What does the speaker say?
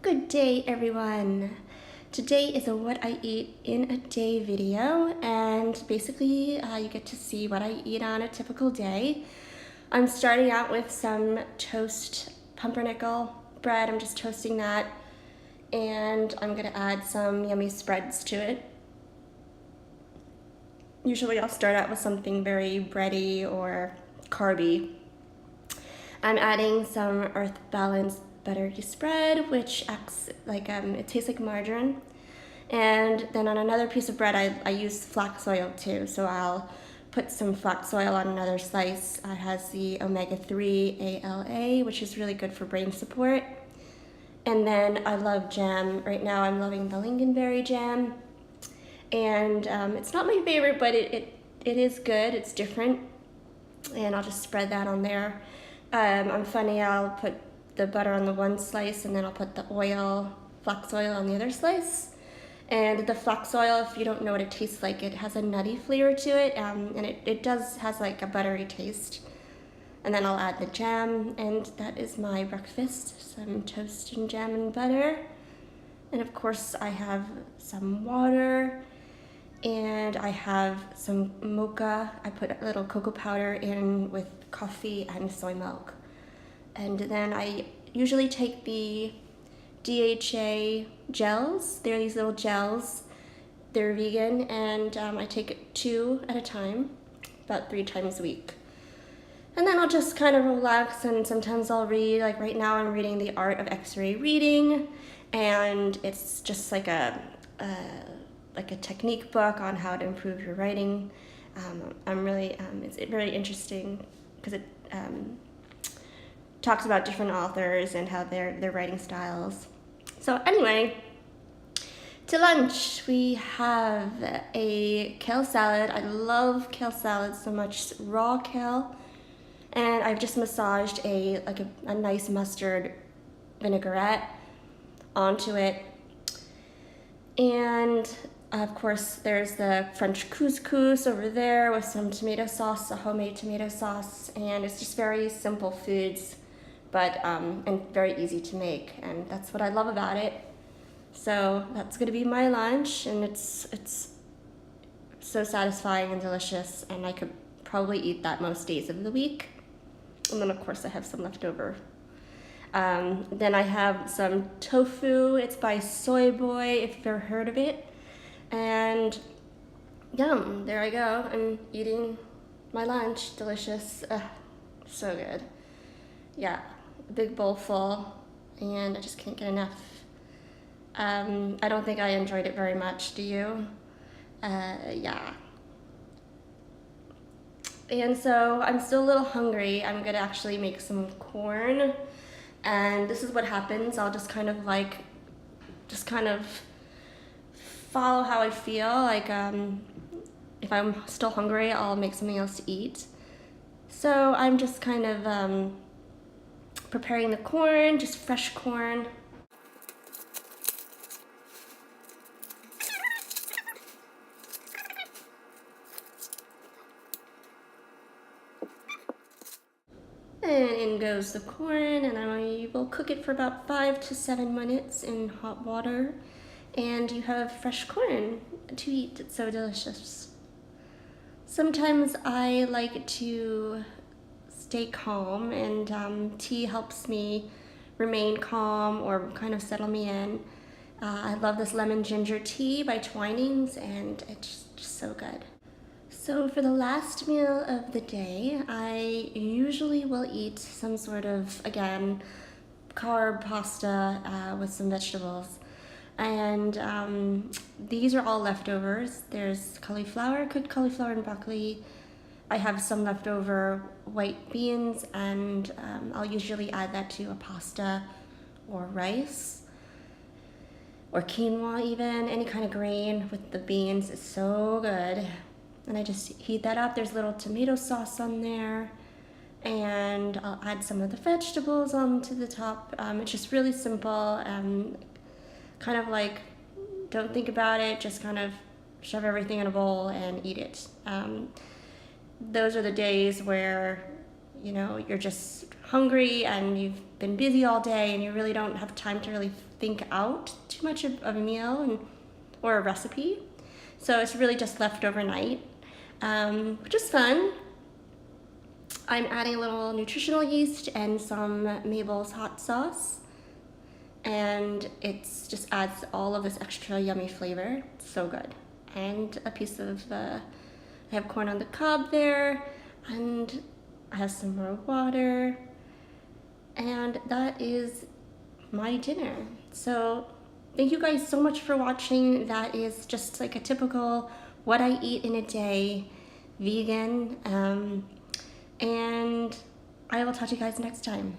Good day, everyone. Today is a what I eat in a day video, and basically you get to see what I eat on a typical day. I'm starting out with some toast pumpernickel bread. I'm just toasting that, and I'm gonna add some yummy spreads to it. Usually I'll start out with something very bready or carby. I'm adding some Earth Balance buttery spread, which acts like, it tastes like margarine. And then on another piece of bread, I use flax oil too. So I'll put some flax oil on another slice. It has the omega-3 ALA, which is really good for brain support. And then I love jam. Right now I'm loving the lingonberry jam. And it's not my favorite, but it is good. It's different. And I'll just spread that on there. I'm funny, I'll put the butter on the one slice and then I'll put the flax oil on the other slice. And the flax oil, if you don't know what it tastes like, it has a nutty flavor to it, and it has like a buttery taste. And then I'll add the jam, and that is my breakfast, some toast and jam and butter. And of course I have some water, and I have some mocha. I put a little cocoa powder in with coffee and soy milk. And then I usually take the DHA gels. They're these little gels. They're vegan, and I take 2 at a time, about 3 times a week. And then I'll just kind of relax, and sometimes I'll read. Like right now I'm reading The Art of X-Ray Reading, and it's just like a technique book on how to improve your writing. It's very interesting because it talks about different authors and how their writing styles. So anyway, to lunch we have a kale salad. I love kale salad so much, raw kale, and I've just massaged a nice mustard vinaigrette onto it. And of course there's the French couscous over there with some tomato sauce, a homemade tomato sauce, and it's just very simple foods, but and very easy to make, and that's what I love about it. So that's gonna be my lunch, and it's so satisfying and delicious, and I could probably eat that most days of the week. And then of course I have some left over. Then I have some tofu. It's by Soy Boy, if you've ever heard of it. And yum, there I go. I'm eating my lunch. Delicious. So good. Yeah, a big bowl full, and I just can't get enough. I don't think I enjoyed it very much. Do you? Yeah. And so I'm still a little hungry. I'm gonna actually make some corn. And this is what happens. I'll just kind of follow how I feel. Like if I'm still hungry, I'll make something else to eat. So I'm just kind of preparing the corn, just fresh corn. And in goes the corn, and I will cook it for about 5 to 7 minutes in hot water. And you have fresh corn to eat. It's so delicious. Sometimes I like to stay calm, and tea helps me remain calm or kind of settle me in. I love this lemon ginger tea by Twinings, and it's just so good. So for the last meal of the day, I usually will eat some sort of, again, carb pasta with some vegetables. And these are all leftovers. There's cauliflower, cooked cauliflower and broccoli. I have some leftover white beans, and I'll usually add that to a pasta or rice or quinoa even. Any kind of grain with the beans is so good. And I just heat that up. There's a little tomato sauce on there, and I'll add some of the vegetables onto the top. It's just really simple, and kind of like, don't think about it, just kind of shove everything in a bowl and eat it. Those are the days where you know, you're just hungry and you've been busy all day and you really don't have time to really think out too much of a meal or a recipe. So it's really just left overnight, which is fun. I'm adding a little nutritional yeast and some Mabel's hot sauce, and it's just adds all of this extra yummy flavor. It's so good. And a piece of I have corn on the cob there, and I have some more water, and that is my dinner. So thank you guys so much for watching. That is just like a typical what I eat in a day vegan, and I will talk to you guys next time.